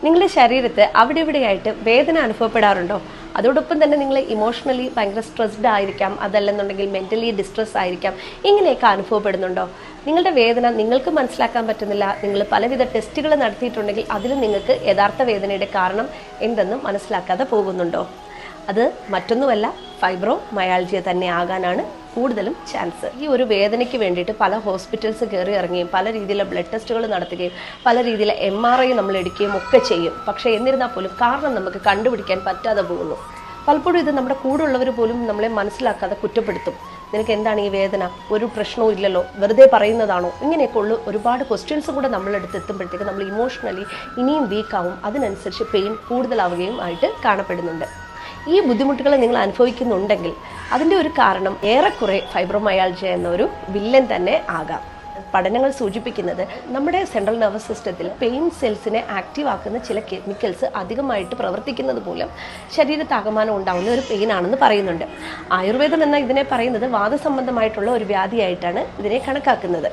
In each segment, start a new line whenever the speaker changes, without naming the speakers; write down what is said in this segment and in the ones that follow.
നിങ്ങളുടെ ശരീരത്ത് അവിടെ ഇവിടെയായിട്ട് വേദന അനുഭവപ്പെടാറുണ്ടോ? അതോടൊപ്പം തന്നെ നിങ്ങൾ ഇമോഷണലി ഭയങ്കര സ്ട്രെസ്ഡ് ആയിരിക്കാം, അതല്ലെന്നുണ്ടെങ്കിൽ മെൻ്റലി ഡിസ്ട്രെസ് ആയിരിക്കാം, ഇങ്ങനെയൊക്കെ അനുഭവപ്പെടുന്നുണ്ടോ? നിങ്ങളുടെ വേദന നിങ്ങൾക്ക് മനസ്സിലാക്കാൻ പറ്റുന്നില്ല, നിങ്ങൾ പലവിധ ടെസ്റ്റുകൾ നടത്തിയിട്ടുണ്ടെങ്കിൽ അതിൽ നിങ്ങൾക്ക് യഥാർത്ഥ വേദനയുടെ കാരണം എന്തെന്ന് മനസ്സിലാക്കാതെ പോകുന്നുണ്ടോ? അത് മറ്റൊന്നുമല്ല, ഫൈബ്രോമയാൾജിയ തന്നെ ആകാനാണ് കൂടുതലും ചാൻസ്. ഈ ഒരു വേദനയ്ക്ക് വേണ്ടിയിട്ട് പല ഹോസ്പിറ്റൽസ് കയറി ഇറങ്ങുകയും പല രീതിയിലുള്ള ബ്ലഡ് ടെസ്റ്റുകൾ നടത്തുകയും പല രീതിയിലെ MRI നമ്മൾ എടുക്കുകയും ഒക്കെ ചെയ്യും. പക്ഷേ എന്നിരുന്നാൽ പോലും കാരണം നമുക്ക് കണ്ടുപിടിക്കാൻ പറ്റാതെ പോകുന്നു. പലപ്പോഴും ഇത് നമ്മുടെ കൂടെ ഉള്ളവർ പോലും നമ്മളെ മനസ്സിലാക്കാതെ കുറ്റപ്പെടുത്തും. നിനക്ക് എന്താണ് ഈ വേദന? ഒരു പ്രശ്നവും ഇല്ലല്ലോ, വെറുതെ പറയുന്നതാണോ? ഇങ്ങനെയൊക്കെ ഉള്ള ഒരുപാട് ക്വസ്റ്റ്യൻസ് കൂടെ നമ്മളെടുത്ത് എത്തുമ്പോഴത്തേക്ക് നമ്മൾ ഇമോഷണലി ഇനിയും വീക്കാവും. അതിനനുസരിച്ച് പെയിൻ കൂടുതലാവുകയും ആയിട്ട് കാണപ്പെടുന്നുണ്ട്. ഈ ബുദ്ധിമുട്ടുകൾ നിങ്ങൾ അനുഭവിക്കുന്നുണ്ടെങ്കിൽ അതിൻ്റെ ഒരു കാരണം ഏറെക്കുറെ ഫൈബ്രോമയാൾജിയ എന്നൊരു വില്ലൻ തന്നെ ആകാം. പഠനങ്ങൾ സൂചിപ്പിക്കുന്നത് നമ്മുടെ സെൻട്രൽ നെർവസ് സിസ്റ്റത്തിൽ പെയിൻ സെൽസിനെ ആക്റ്റീവ് ആക്കുന്ന ചില കെമിക്കൽസ് അധികമായിട്ട് പ്രവർത്തിക്കുന്നത് മൂലം ശരീരത്താകമാനം ഉണ്ടാകുന്ന ഒരു പെയിൻ ആണെന്ന് പറയുന്നുണ്ട്. ആയുർവേദം എന്ന ഇതിനെ പറയുന്നത് വാദസംബന്ധമായിട്ടുള്ള ഒരു വ്യാധിയായിട്ടാണ് ഇതിനെ കണക്കാക്കുന്നത്.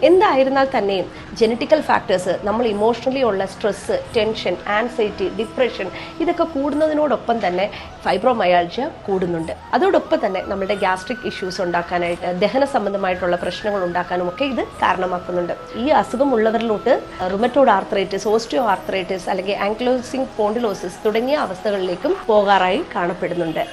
എന്തായിരുന്നാൽ തന്നെയും ജനറ്റിക്കൽ ഫാക്ടേഴ്സ്, നമ്മൾ ഇമോഷണലി ഉള്ള സ്ട്രെസ്സ്, ടെൻഷൻ, ആൻസൈറ്റി, ഡിപ്രഷൻ ഇതൊക്കെ കൂടുന്നതിനോടൊപ്പം തന്നെ ഫൈബ്രോമയാൾജിയ കൂടുന്നുണ്ട്. അതോടൊപ്പം തന്നെ നമ്മുടെ ഗ്യാസ്ട്രിക് ഇഷ്യൂസ് ഉണ്ടാക്കാനായിട്ട്, ദഹന സംബന്ധമായിട്ടുള്ള പ്രശ്നങ്ങൾ ഉണ്ടാക്കാനും ഒക്കെ ഇത് കാരണമാക്കുന്നുണ്ട്. ഈ അസുഖമുള്ളവരിലോട്ട് റുമറ്റോയ്ഡ് ആർത്രൈറ്റിസ്, ഓസ്റ്റിയോ ആർത്രൈറ്റിസ് അല്ലെങ്കിൽ ആൻക്ലോസിംഗ് സ്പോണ്ടിലോസിസ് തുടങ്ങിയ അവസ്ഥകളിലേക്കും പോകാറായി കാണപ്പെടുന്നുണ്ട്.